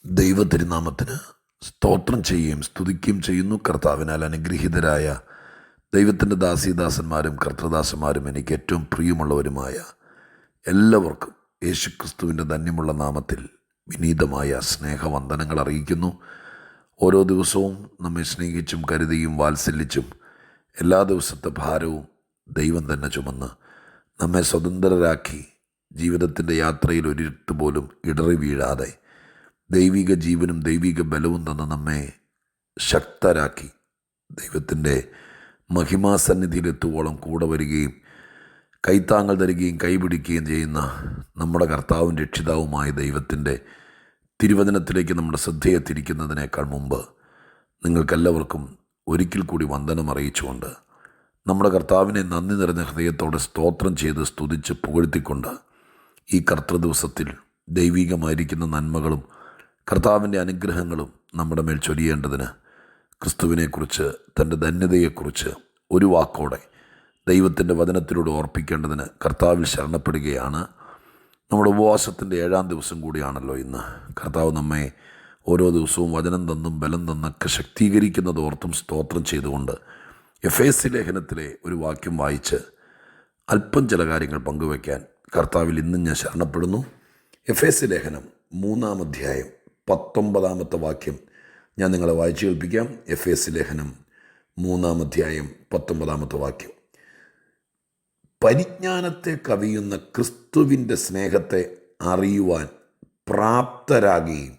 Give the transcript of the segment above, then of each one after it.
ദൈവതിരുനാമത്തിന് സ്തോത്രം ചെയ്യുകയും സ്തുതിക്കുകയും ചെയ്യുന്നു. കർത്താവിനാൽ അനുഗ്രഹീതരായ ദൈവത്തിൻ്റെ ദാസീദാസന്മാരും കർത്തൃദാസന്മാരും എനിക്ക് ഏറ്റവും പ്രിയമുള്ളവരുമായ എല്ലാവർക്കും യേശുക്രിസ്തുവിൻ്റെ ധന്യമുള്ള നാമത്തിൽ വിനീതമായ സ്നേഹവന്ദനങ്ങൾ അറിയിക്കുന്നു. ഓരോ ദിവസവും നമ്മെ സ്നേഹിച്ചും കരുതിയും വാത്സല്യച്ചും എല്ലാ ദിവസത്തെ ഭാരവും ദൈവം തന്നെ ചുമന്ന് നമ്മെ സ്വതന്ത്രരാക്കി ജീവിതത്തിൻ്റെ യാത്രയിൽ ഒരിടത്ത് പോലും ഇടറി വീഴാതെ ദൈവിക ജീവനും ദൈവിക ബലവും തന്ന് നമ്മെ ശക്തരാക്കി ദൈവത്തിൻ്റെ മഹിമാസന്നിധിയിലെത്തുവോളം കൂടെ വരികയും കൈത്താങ്ങൾ തരികയും കൈപിടിക്കുകയും ചെയ്യുന്ന നമ്മുടെ കർത്താവും രക്ഷിതാവുമായ ദൈവത്തിൻ്റെ തിരുവചനത്തിലേക്ക് നമ്മുടെ ശ്രദ്ധയെ തിരിക്കുന്നതിനേക്കാൾ മുമ്പ് നിങ്ങൾക്കെല്ലാവർക്കും ഒരിക്കൽ കൂടി വന്ദനം അറിയിച്ചുകൊണ്ട് നമ്മുടെ കർത്താവിനെ നന്ദി നിറഞ്ഞ ഹൃദയത്തോടെ സ്തോത്രം ചെയ്ത് സ്തുതിച്ച് പുകഴ്ത്തിക്കൊണ്ട് ഈ കർത്തൃദിവസത്തിൽ ദൈവികമായിരിക്കുന്ന നന്മകളും കർത്താവിൻ്റെ അനുഗ്രഹങ്ങളും നമ്മുടെ മേൽ ചൊരിയേണ്ടതിന് ക്രിസ്തുവിനെക്കുറിച്ച് തൻ്റെ ധന്യതയെക്കുറിച്ച് ഒരു വാക്കോടെ ദൈവത്തിൻ്റെ വചനത്തിലൂടെ ഓർപ്പിക്കേണ്ടതിന് കർത്താവിൽ ശരണപ്പെടുകയാണ്. നമ്മുടെ ഉപവാസത്തിൻ്റെ 7-ാം ദിവസം കൂടിയാണല്ലോ ഇന്ന്. കർത്താവ് നമ്മെ ഓരോ ദിവസവും വചനം തന്നും ബലം തന്നൊക്കെ ശക്തീകരിക്കുന്നത് ഓർത്തും സ്തോത്രം ചെയ്തുകൊണ്ട് എഫേസ്യ ലേഖനത്തിലെ ഒരു വാക്യം വായിച്ച് അല്പം ചില കാര്യങ്ങൾ പങ്കുവയ്ക്കാൻ കർത്താവിൽ ഇന്നും ഞാൻ ശരണപ്പെടുന്നു. എഫേസ്യ ലേഖനം 3-ാം അധ്യായം 19-ാമത്തെ വാക്യം ഞാൻ നിങ്ങളെ വായിച്ചു കേൾപ്പിക്കാം. എഫേസ്യ ലേഖനം 3-ാം അധ്യായം 19-ാമത്തെ വാക്യം. പരിജ്ഞാനത്തെ കവിയുന്ന ക്രിസ്തുവിൻ്റെ സ്നേഹത്തെ അറിയുവാൻ പ്രാപ്തരാകുകയും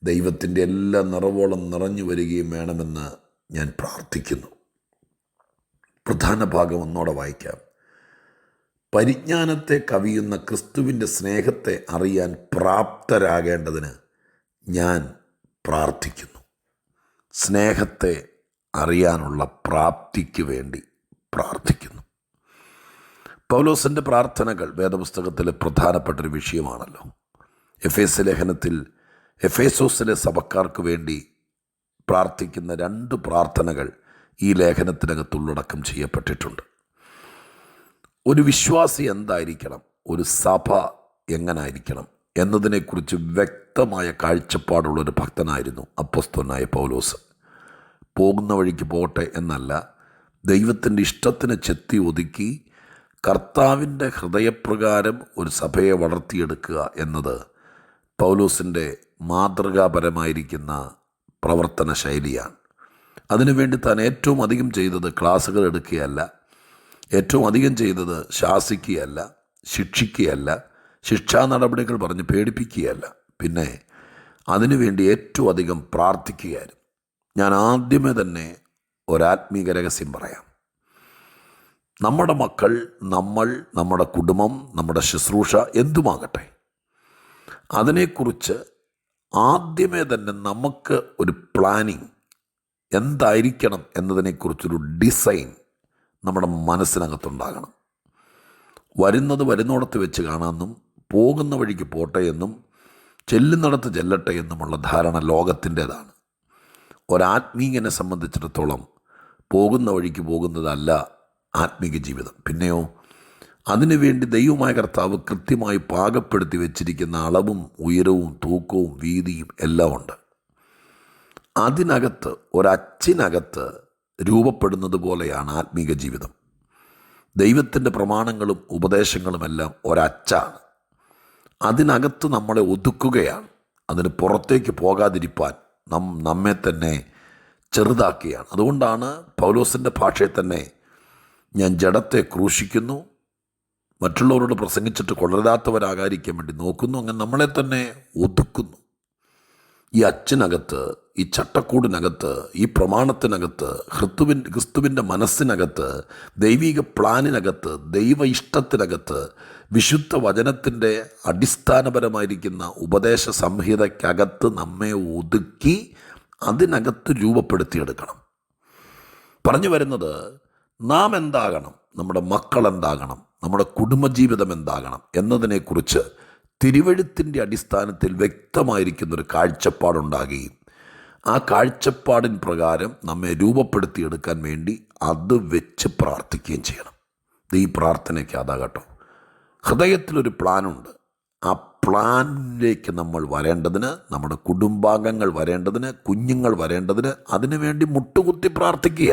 ദൈവത്തിൻ്റെ എല്ലാ നിറവോളം നിറഞ്ഞു വരികയും വേണമെന്ന് ഞാൻ പ്രാർത്ഥിക്കുന്നു. പ്രധാന ഭാഗം ഒന്നോടെ വായിക്കാം. പരിജ്ഞാനത്തെ കവിയുന്ന ക്രിസ്തുവിൻ്റെ സ്നേഹത്തെ അറിയാൻ പ്രാപ്തരാകേണ്ടതിന് ഞാൻ പ്രാർത്ഥിക്കുന്നു. സ്നേഹത്തെ അറിയാനുള്ള പ്രാപ്തിക്ക് വേണ്ടി പ്രാർത്ഥിക്കുന്നു. പൗലോസിൻ്റെ പ്രാർത്ഥനകൾ വേദപുസ്തകത്തിലെ പ്രധാനപ്പെട്ടൊരു വിഷയമാണല്ലോ. എഫേസ്യ ലേഖനത്തിൽ എഫേസോസിലെ സഭക്കാർക്ക് വേണ്ടി പ്രാർത്ഥിക്കുന്ന 2 പ്രാർത്ഥനകൾ ഈ ലേഖനത്തിനകത്ത് ഉള്ളടക്കം ചെയ്യപ്പെട്ടിട്ടുണ്ട്. ഒരു വിശ്വാസി എന്തായിരിക്കണം, ഒരു സഭ എങ്ങനായിരിക്കണം എന്നതിനെക്കുറിച്ച് വ്യക്തമായ കാഴ്ചപ്പാടുള്ളൊരു ഭക്തനായിരുന്നു അപ്പോസ്തലനായ പൗലോസ്. പോകുന്ന വഴിക്ക് പോകട്ടെ എന്നല്ല, ദൈവത്തിൻ്റെ ഇഷ്ടത്തിന് ചെത്തി ഒതുക്കി കർത്താവിൻ്റെ ഹൃദയപ്രകാരം ഒരു സഭയെ വളർത്തിയെടുക്കുക എന്നത് പൗലോസിൻ്റെ മാതൃകാപരമായിരിക്കുന്ന പ്രവർത്തന ശൈലിയാണ്. അതിനുവേണ്ടി താൻ ഏറ്റവും അധികം ചെയ്തത് ക്ലാസ്സുകൾ എടുക്കുകയല്ല, ഏറ്റവും അധികം ചെയ്തത് ശാസിക്കുകയല്ല, ശിക്ഷിക്കുകയല്ല, ശിക്ഷാ നടപടികൾ പറഞ്ഞ് പേടിപ്പിക്കുകയല്ല, പിന്നെ അതിനുവേണ്ടി ഏറ്റവും അധികം പ്രാർത്ഥിക്കുകയായിരുന്നു. ഞാൻ ആദ്യമേ തന്നെ ഒരാത്മീക രഹസ്യം പറയാം. നമ്മുടെ മക്കൾ, നമ്മൾ, നമ്മുടെ കുടുംബം, നമ്മുടെ ശുശ്രൂഷ എന്തുമാകട്ടെ, അതിനെക്കുറിച്ച് ആദ്യമേ തന്നെ നമുക്ക് ഒരു പ്ലാനിങ് എന്തായിരിക്കണം എന്നതിനെക്കുറിച്ചൊരു ഡിസൈൻ നമ്മുടെ മനസ്സിനകത്തുണ്ടാകണം. വരുന്നിടത്ത് വെച്ച് കാണാമെന്നും പോകുന്ന വഴിക്ക് പോട്ടെ എന്നും ചെല്ലുന്നിടത്ത് ചെല്ലട്ടെ എന്നുമുള്ള ധാരണ ലോകത്തിൻ്റേതാണ്. ഒരാത്മീയനെ സംബന്ധിച്ചിടത്തോളം പോകുന്ന വഴിക്ക് പോകുന്നതല്ല ആത്മീക ജീവിതം. പിന്നെയോ അതിനുവേണ്ടി ദൈവമായ കർത്താവ് കൃത്യമായി പാകപ്പെടുത്തി വെച്ചിരിക്കുന്ന അളവും ഉയരവും തൂക്കവും വീതിയും എല്ലാം ഉണ്ട്. അതിനകത്ത് ഒരച്ചിനകത്ത് രൂപപ്പെടുന്നത് പോലെയാണ് ആത്മീക ജീവിതം. ദൈവത്തിൻ്റെ പ്രമാണങ്ങളും ഉപദേശങ്ങളുമെല്ലാം ഒരച്ചാണ്. അതിനകത്ത് നമ്മളെ ഒതുക്കുകയാണ്. അതിന് പുറത്തേക്ക് പോകാതിരിപ്പാൻ നമ്മെ തന്നെ ചെറുതാക്കുകയാണ്. അതുകൊണ്ടാണ് പൗലോസിൻ്റെ ഭാഷയിൽ തന്നെ ഞാൻ ജഡത്തെ ക്രൂശിക്കുന്നു, മറ്റുള്ളവരോട് പ്രസംഗിച്ചിട്ട് കൊള്ളരാത്തവരാകാതിരിക്കാൻ വേണ്ടി നോക്കുന്നു. അങ്ങനെ നമ്മളെ തന്നെ ഒതുക്കുന്നു. ഈ അച്ചിനകത്ത്, ഈ ചട്ടക്കൂടിനകത്ത്, ഈ പ്രമാണത്തിനകത്ത്, ക്രിസ്തുവിൻ്റെ മനസ്സിനകത്ത്, ദൈവിക പ്ലാനിനകത്ത്, ദൈവ ഇഷ്ടത്തിനകത്ത്, വിശുദ്ധ വചനത്തിൻ്റെ അടിസ്ഥാനപരമായിരിക്കുന്ന ഉപദേശ സംഹിതയ്ക്കകത്ത് നമ്മെ ഒതുക്കി അതിനകത്ത് രൂപപ്പെടുത്തിയെടുക്കണം. പറഞ്ഞു വരുന്നത്, നാം എന്താകണം, നമ്മുടെ മക്കൾ എന്താകണം, നമ്മുടെ കുടുംബജീവിതം എന്താകണം എന്നതിനെക്കുറിച്ച് തിരുവെഴുത്തിൻ്റെ അടിസ്ഥാനത്തിൽ വ്യക്തമായിരിക്കുന്നൊരു കാഴ്ചപ്പാടുണ്ടാകുകയും ആ കാഴ്ചപ്പാടിൻ പ്രകാരം നമ്മെ രൂപപ്പെടുത്തിയെടുക്കാൻ വേണ്ടി അത് വെച്ച് പ്രാർത്ഥിക്കുകയും ചെയ്യണം. ഈ പ്രാർത്ഥനയ്ക്ക് അതാ കേട്ടോ, ഹൃദയത്തിലൊരു പ്ലാനുണ്ട്. ആ പ്ലാനിലേക്ക് നമ്മൾ വരേണ്ടതിന്, നമ്മുടെ കുടുംബാംഗങ്ങൾ വരേണ്ടതിന്, കുഞ്ഞുങ്ങൾ വരേണ്ടതിന് അതിനുവേണ്ടി മുട്ടുകുത്തി പ്രാർത്ഥിക്കുക.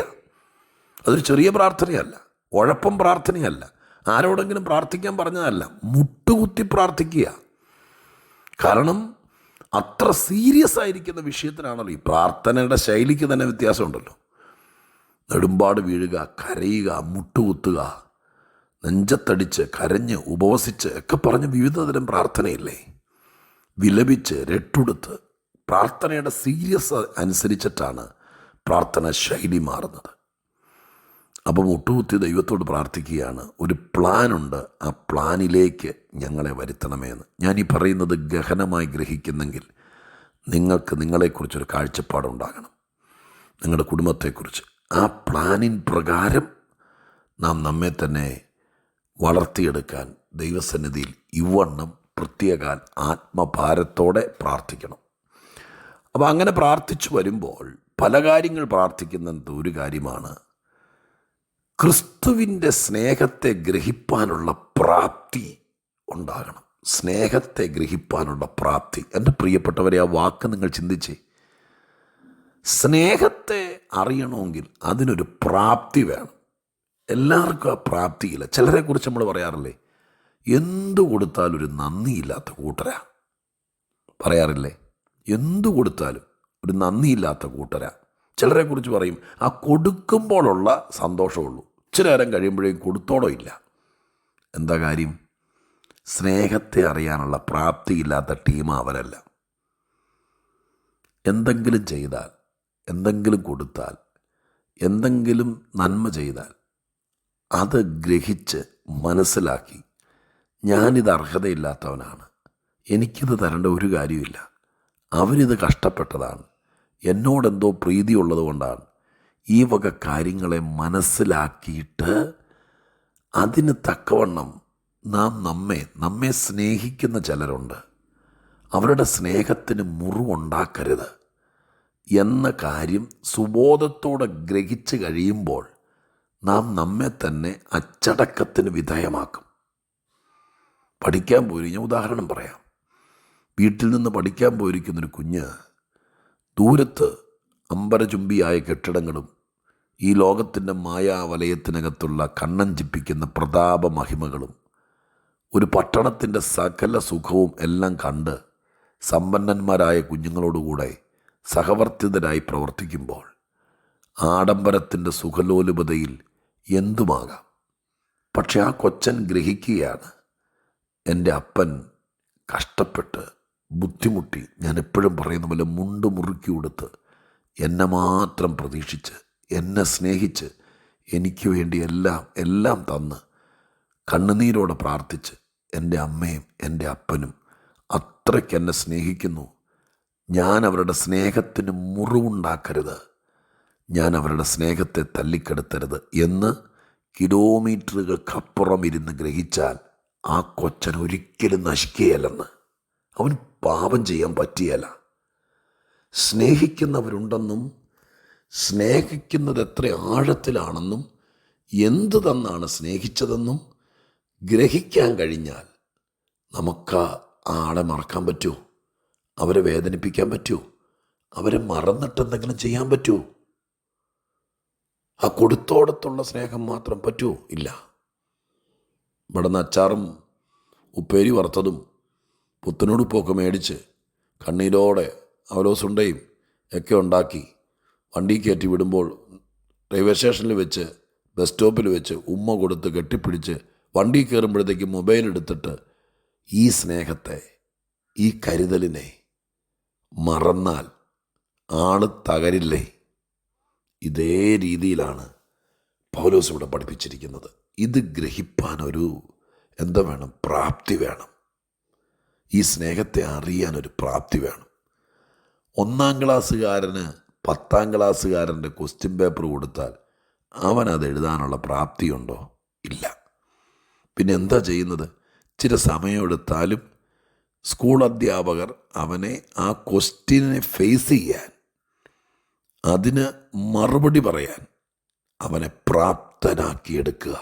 അതൊരു ചെറിയ പ്രാർത്ഥനയല്ല, ഉഴപ്പം പ്രാർത്ഥനയല്ല, ആരോടെങ്കിലും പ്രാർത്ഥിക്കാൻ പറഞ്ഞതല്ല, മുട്ടുകുത്തി പ്രാർത്ഥിക്കുക. കാരണം അത്ര സീരിയസ് ആയിരിക്കുന്ന വിഷയത്തിനാണല്ലോ. ഈ പ്രാർത്ഥനയുടെ ശൈലിക്ക് തന്നെ വ്യത്യാസമുണ്ടല്ലോ. നെടുമ്പാട് വീഴുക, കരയുക, മുട്ടുകുത്തുക, നെഞ്ചത്തടിച്ച് കരഞ്ഞ് ഉപവസിച്ച് ഒക്കെ പറഞ്ഞ് വിവിധതരം പ്രാർത്ഥനയില്ലേ. വിലപിച്ച് രട്ടുടുത്ത് പ്രാർത്ഥനയുടെ സീരിയസ് അനുസരിച്ചിട്ടാണ് പ്രാർത്ഥന ശൈലി മാറുന്നത്. അപ്പോൾ മുട്ടുകുത്തി ദൈവത്തോട് പ്രാർത്ഥിക്കുകയാണ്. ഒരു പ്ലാനുണ്ട്, ആ പ്ലാനിലേക്ക് ഞങ്ങളെ വരുത്തണമെന്ന്. ഞാനീ പറയുന്നത് ഗഹനമായി ഗ്രഹിക്കുന്നെങ്കിൽ നിങ്ങൾക്ക് നിങ്ങളെക്കുറിച്ചൊരു കാഴ്ചപ്പാടുണ്ടാകണം, നിങ്ങളുടെ കുടുംബത്തെക്കുറിച്ച്. ആ പ്ലാനിൻ പ്രകാരം നാം നമ്മെ തന്നെ വളർത്തിയെടുക്കാൻ ദൈവസന്നിധിയിൽ ഇവണ്ണം പ്രത്യേക ആത്മഭാരത്തോടെ പ്രാർത്ഥിക്കണം. അപ്പോൾ അങ്ങനെ പ്രാർത്ഥിച്ചു വരുമ്പോൾ പല കാര്യങ്ങൾ പ്രാർത്ഥിക്കുന്നത് ഒരു കാര്യമാണ്, ക്രിസ്തുവിൻ്റെ സ്നേഹത്തെ ഗ്രഹിപ്പാനുള്ള പ്രാപ്തി ഉണ്ടാകണം. സ്നേഹത്തെ ഗ്രഹിപ്പാനുള്ള പ്രാപ്തി. എൻ്റെ പ്രിയപ്പെട്ടവരെ, ആ വാക്ക് നിങ്ങൾ ചിന്തിച്ചേ. സ്നേഹത്തെ അറിയണമെങ്കിൽ അതിനൊരു പ്രാപ്തി വേണം. എല്ലാവർക്കും ആ പ്രാപ്തിയില്ല. ചിലരെക്കുറിച്ച് നമ്മൾ പറയാറില്ലേ, എന്തു കൊടുത്താലും ഒരു നന്ദിയില്ലാത്ത കൂട്ടരാ. പറയാറില്ലേ, എന്തു കൊടുത്താലും ഒരു നന്ദിയില്ലാത്ത കൂട്ടരാ. ചിലരെക്കുറിച്ച് പറയും, ആ കൊടുക്കുമ്പോഴുള്ള സന്തോഷമുള്ളൂ, ഇച്ചിരി നേരം കഴിയുമ്പോഴേക്കും കൊടുത്തോടോ ഇല്ല. എന്താ കാര്യം? സ്നേഹത്തെ അറിയാനുള്ള പ്രാപ്തിയില്ലാത്ത ടീമാണ് അവരല്ല. എന്തെങ്കിലും ചെയ്താൽ, എന്തെങ്കിലും കൊടുത്താൽ, എന്തെങ്കിലും നന്മ ചെയ്താൽ അത് ഗ്രഹിച്ച് മനസ്സിലാക്കി, ഞാനിത് അർഹതയില്ലാത്തവനാണ്, എനിക്കിത് തരേണ്ട ഒരു കാര്യമില്ല, അവരിത് കഷ്ടപ്പെട്ടതാണ്, എന്നോടെന്തോ പ്രീതിയുള്ളത് കൊണ്ടാണ്, ഈ വക കാര്യങ്ങളെ മനസ്സിലാക്കിയിട്ട് അതിന് തക്കവണ്ണം നാം നമ്മെ സ്നേഹിക്കുന്ന ചിലരുണ്ട്. അവരുടെ സ്നേഹത്തിന് മുറിവുണ്ടാക്കരുത് എന്ന കാര്യം സുബോധത്തോടെ ഗ്രഹിച്ച് കഴിയുമ്പോൾ നാം നമ്മെ തന്നെ അച്ചടക്കത്തിന് വിധേയമാക്കും. പഠിക്കാൻ പോയി, ഞാൻ ഉദാഹരണം പറയാം. വീട്ടിൽ നിന്ന് പഠിക്കാൻ പോയിരിക്കുന്നൊരു കുഞ്ഞ് ദൂരത്ത് അമ്പരചുംബിയായ കെട്ടിടങ്ങളും ഈ ലോകത്തിൻ്റെ മായാവലയത്തിനകത്തുള്ള കണ്ണഞ്ചിപ്പിക്കുന്ന പ്രതാപ മഹിമകളും ഒരു പട്ടണത്തിൻ്റെ സകല സുഖവും എല്ലാം കണ്ട് സമ്പന്നന്മാരായ കുഞ്ഞുങ്ങളോടുകൂടെ സഹവർത്തിതരായി പ്രവർത്തിക്കുമ്പോൾ ആഡംബരത്തിൻ്റെ സുഖലോലുപതയിൽ എന്തുമാകാം. പക്ഷെ ആ കൊച്ചൻ ഗ്രഹിക്കുകയാണ്, എൻ്റെ അപ്പൻ കഷ്ടപ്പെട്ട് ബുദ്ധിമുട്ടി, ഞാൻ എപ്പോഴും പറയുന്ന പോലെ മുണ്ട് മുറുക്കി കൊടുത്ത് എന്നെ മാത്രം പ്രതീക്ഷിച്ച്, എന്നെ സ്നേഹിച്ച്, എനിക്ക് വേണ്ടി എല്ലാം തന്ന് കണ്ണുനീരോടെ പ്രാർത്ഥിച്ച്, എൻ്റെ അമ്മയും എൻ്റെ അപ്പനും അത്രയ്ക്ക് എന്നെ സ്നേഹിക്കുന്നു, ഞാൻ അവരുടെ സ്നേഹത്തിന് മുറിവുണ്ടാക്കരുത്, ഞാൻ അവരുടെ സ്നേഹത്തെ തല്ലിക്കെടുത്തരുത് എന്ന് കിലോമീറ്ററുകൾക്കപ്പുറം ഇരുന്ന് ഗ്രഹിച്ചാൽ ആ കൊച്ചൻ ഒരിക്കലും നശിക്കുകയല്ലെന്ന്. അവൻ പാപം ചെയ്യാൻ പറ്റിയല്ല. സ്നേഹിക്കുന്നവരുണ്ടെന്നും സ്നേഹിക്കുന്നത് എത്ര ആഴത്തിലാണെന്നും എന്തു തന്നാണ് സ്നേഹിച്ചതെന്നും ഗ്രഹിക്കാൻ കഴിഞ്ഞാൽ നമുക്ക് ആ ആളെ മറക്കാൻ പറ്റുമോ? അവരെ വേദനിപ്പിക്കാൻ പറ്റുമോ? അവരെ മറന്നിട്ടെന്തെങ്കിലും ചെയ്യാൻ പറ്റുമോ? ആ കൊടുത്തോടത്തുള്ള സ്നേഹം മാത്രം പറ്റുമോ? ഇല്ല. ഇവിടെ നിന്ന് അച്ചാറും ഉപ്പേരി വറുത്തതും പുത്തനുടുപ്പൊക്കെ മേടിച്ച് കണ്ണീരോടെ അവലോസുണ്ടയും ഒക്കെ ഉണ്ടാക്കി വണ്ടി കയറ്റി വിടുമ്പോൾ റെയിൽവേ സ്റ്റേഷനിൽ വെച്ച്, ബസ് സ്റ്റോപ്പിൽ വെച്ച് ഉമ്മ കൊടുത്ത് കെട്ടിപ്പിടിച്ച് വണ്ടി കയറുമ്പോഴത്തേക്ക് മൊബൈൽ എടുത്തിട്ട് ഈ സ്നേഹത്തെ, ഈ കരുതലിനെ മറന്നാൽ ആള് തകരില്ലേ? ഇതേ രീതിയിലാണ് പൗലോസ് ഇവിടെ പഠിപ്പിച്ചിരിക്കുന്നത്. ഇത് ഗ്രഹിപ്പാൻ ഒരു വേണം? പ്രാപ്തി വേണം. ഈ സ്നേഹത്തെ അറിയാനൊരു പ്രാപ്തി വേണം. 1-ാം ക്ലാസ്സുകാരന് 10-ാം ക്ലാസ്സുകാരൻ്റെ ക്വസ്റ്റ്യൻ പേപ്പർ കൊടുത്താൽ അവനത് എഴുതാനുള്ള പ്രാപ്തിയുണ്ടോ? ഇല്ല. പിന്നെ എന്താ ചെയ്യുന്നത്? ഇച്ചിരി സമയമെടുത്താലും സ്കൂൾ അധ്യാപകർ അവനെ ആ ക്വസ്റ്റ്യനെ ഫേസ് ചെയ്യാൻ, അതിന് മറുപടി പറയാൻ അവനെ പ്രാപ്തനാക്കിയെടുക്കുക.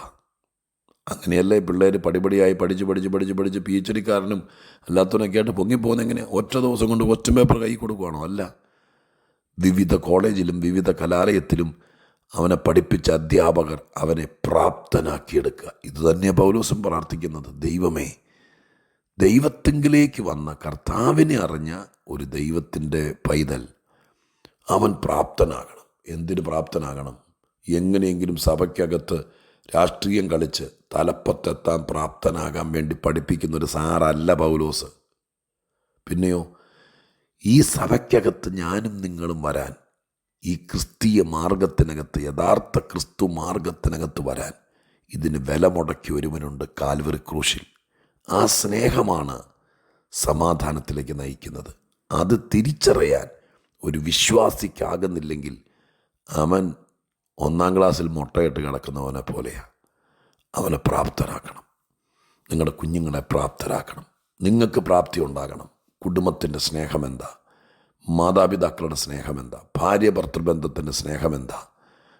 അങ്ങനെയല്ലേ പിള്ളേർ പടിപടിയായി പഠിച്ച് PhD കാരനും അല്ലാത്തവനൊക്കെ ആയിട്ട് പൊങ്ങിപ്പോകുന്ന എങ്ങനെ? ഒറ്റ ദിവസം കൊണ്ട് ക്വസ്റ്റ്യൻ പേപ്പർ കൈ കൊടുക്കുകയാണോ? അല്ല. വിവിധ കോളേജിലും വിവിധ കലാലയത്തിലും അവനെ പഠിപ്പിച്ച അധ്യാപകർ അവനെ പ്രാപ്തനാക്കിയെടുക്കുക. ഇതുതന്നെയാണ് പൗലോസും പ്രാർത്ഥിക്കുന്നത്. ദൈവമേ, ദൈവത്തിങ്കിലേക്ക് വന്ന കർത്താവിനെ അറിഞ്ഞ ഒരു ദൈവത്തിൻ്റെ പൈതൽ അവൻ പ്രാപ്തനാകണം. എന്തിന് പ്രാപ്തനാകണം? എങ്ങനെയെങ്കിലും സഭയ്ക്കകത്ത് രാഷ്ട്രീയം കളിച്ച് തലപ്പത്തെത്താൻ പ്രാപ്തനാകാൻ വേണ്ടി പഠിപ്പിക്കുന്നൊരു സാറല്ല പൗലോസ്. പിന്നെയോ, ഈ സഭയ്ക്കകത്ത് ഞാനും നിങ്ങളും വരാൻ, ഈ ക്രിസ്തീയ മാർഗത്തിനകത്ത്, യഥാർത്ഥ ക്രിസ്തു മാർഗത്തിനകത്ത് വരാൻ ഇതിന് വില മുടക്കിയ ഒരുവനുണ്ട് കാൽവറി ക്രൂശിൽ. ആ സ്നേഹമാണ് സമാധാനത്തിലേക്ക് നയിക്കുന്നത്. അത് തിരിച്ചറിയാൻ ഒരു വിശ്വാസിക്കാകുന്നില്ലെങ്കിൽ അവൻ 1-ാം ക്ലാസ്സിൽ മുട്ടയിട്ട് കിടക്കുന്നവനെ പോലെയാണ്. അവനെ പ്രാപ്തരാക്കണം. നിങ്ങളുടെ കുഞ്ഞുങ്ങളെ പ്രാപ്തരാക്കണം. നിങ്ങൾക്ക് പ്രാപ്തി ഉണ്ടാകണം. കുടുംബത്തിൻ്റെ സ്നേഹമെന്താ? മാതാപിതാക്കളുടെ സ്നേഹമെന്താ? ഭാര്യ ഭർത്തൃബന്ധത്തിൻ്റെ സ്നേഹമെന്താ?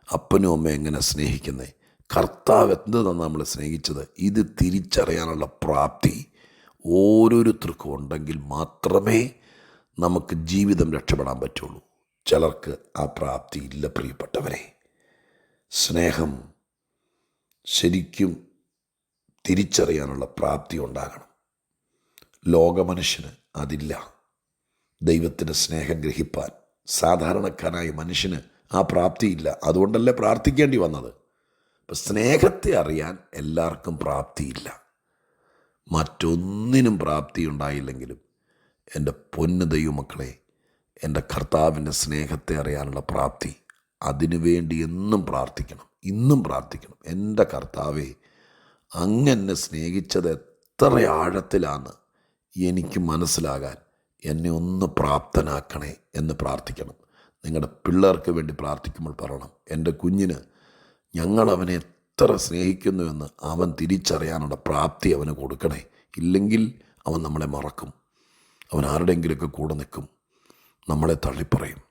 അപ്പനും അമ്മയും എങ്ങനെ സ്നേഹിക്കുന്നേ? കർത്താവ് എന്താണ് നമ്മളെ സ്നേഹിച്ചത്? ഇത് തിരിച്ചറിയാനുള്ള പ്രാപ്തി ഓരോരുത്തർക്കും ഉണ്ടെങ്കിൽ മാത്രമേ നമുക്ക് ജീവിതം രക്ഷപ്പെടാൻ പറ്റുള്ളൂ. ചിലർക്ക് ആ പ്രാപ്തി ഇല്ല. പ്രിയപ്പെട്ടവരെ, സ്നേഹം ശരിക്കും തിരിച്ചറിയാനുള്ള പ്രാപ്തി ഉണ്ടാകണം. ലോകമനുഷ്യന് അതില്ല. ദൈവത്തിൻ്റെ സ്നേഹം ഗ്രഹിപ്പാൻ സാധാരണക്കാരായ മനുഷ്യന് ആ പ്രാപ്തിയില്ല. അതുകൊണ്ടല്ലേ പ്രാർത്ഥിക്കേണ്ടി വന്നത്. അപ്പം സ്നേഹത്തെ അറിയാൻ എല്ലാവർക്കും പ്രാപ്തിയില്ല. മറ്റൊന്നിനും പ്രാപ്തി ഉണ്ടായില്ലെങ്കിലും എൻ്റെ പൊന്നു ദൈവമക്കളെ, എൻ്റെ കർത്താവിൻ്റെ സ്നേഹത്തെ അറിയാനുള്ള പ്രാപ്തി, അതിനുവേണ്ടി എന്നും പ്രാർത്ഥിക്കണം, ഇന്നും പ്രാർത്ഥിക്കണം. എൻ്റെ കർത്താവേ, അങ്ങെന്നെ സ്നേഹിച്ചത് എത്ര ആഴത്തിലാന്ന് എനിക്ക് മനസ്സിലാകാൻ എന്നെ ഒന്ന് പ്രാപ്തനാക്കണേ എന്ന് പ്രാർത്ഥിക്കണം. നിങ്ങളുടെ പിള്ളേർക്ക് വേണ്ടി പ്രാർത്ഥിക്കുമ്പോൾ പറയണം, എൻ്റെ കുഞ്ഞിന് ഞങ്ങളവനെ എത്ര സ്നേഹിക്കുന്നുവെന്ന് അവൻ തിരിച്ചറിയാനുള്ള പ്രാപ്തി അവന് കൊടുക്കണേ. ഇല്ലെങ്കിൽ അവൻ നമ്മളെ മറക്കും. അവൻ ആരുടെയെങ്കിലുമൊക്കെ കൂടെ നിൽക്കും, നമ്മളെ തള്ളിപ്പറയും.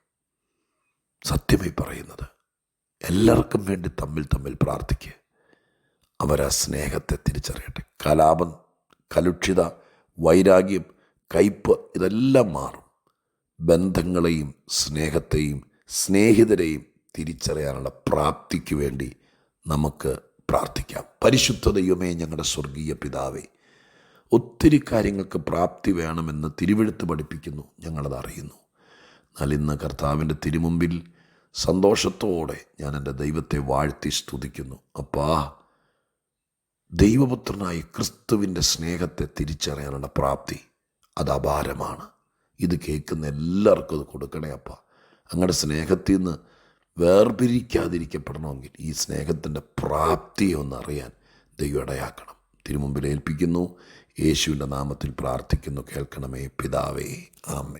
സത്യമായി പറയുന്നത്, എല്ലാവർക്കും വേണ്ടി തമ്മിൽ പ്രാർത്ഥിക്കുക. അവരാ സ്നേഹത്തെ തിരിച്ചറിയട്ടെ. കലാപം, കലുഷിത, വൈരാഗ്യം, കയ്പ് ഇതെല്ലാം മാറും. ബന്ധങ്ങളെയും സ്നേഹത്തെയും സ്നേഹിതരെയും തിരിച്ചറിയാനുള്ള പ്രാപ്തിക്ക് വേണ്ടി നമുക്ക് പ്രാർത്ഥിക്കാം. പരിശുദ്ധ ദൈവമേ, ഞങ്ങളുടെ സ്വർഗീയ പിതാവേ, ഒത്തിരി കാര്യങ്ങൾക്ക് പ്രാപ്തി വേണമെന്ന് തിരുവെഴുത്ത് പഠിപ്പിക്കുന്നു, ഞങ്ങളത് അറിയുന്നു. എന്നാൽ ഇന്ന് കർത്താവിൻ്റെ തിരുമുമ്പിൽ സന്തോഷത്തോടെ ഞാൻ എൻ്റെ ദൈവത്തെ വാഴ്ത്തി സ്തുതിക്കുന്നു. അപ്പാ, ദൈവപുത്രനായ ക്രിസ്തുവിൻ്റെ സ്നേഹത്തെ തിരിച്ചറിയാനുള്ള പ്രാപ്തി അത് അപാരമാണ്. ഇത് കേൾക്കുന്ന എല്ലാവർക്കും അത് കൊടുക്കണേ അപ്പാ. അങ്ങയുടെ സ്നേഹത്തിൽ നിന്ന് വേർപിരിക്കാതിരിക്കപ്പെടണമെങ്കിൽ ഈ സ്നേഹത്തിൻ്റെ പ്രാപ്തിയെ ഒന്നറിയാൻ ദൈവം ഇടയാക്കണം. തിരുമുമ്പിൽ ഏൽപ്പിക്കുന്നു. യേശുവിൻ്റെ നാമത്തിൽ പ്രാർത്ഥിക്കുന്നു. കേൾക്കണമേ പിതാവേ. ആമേൻ.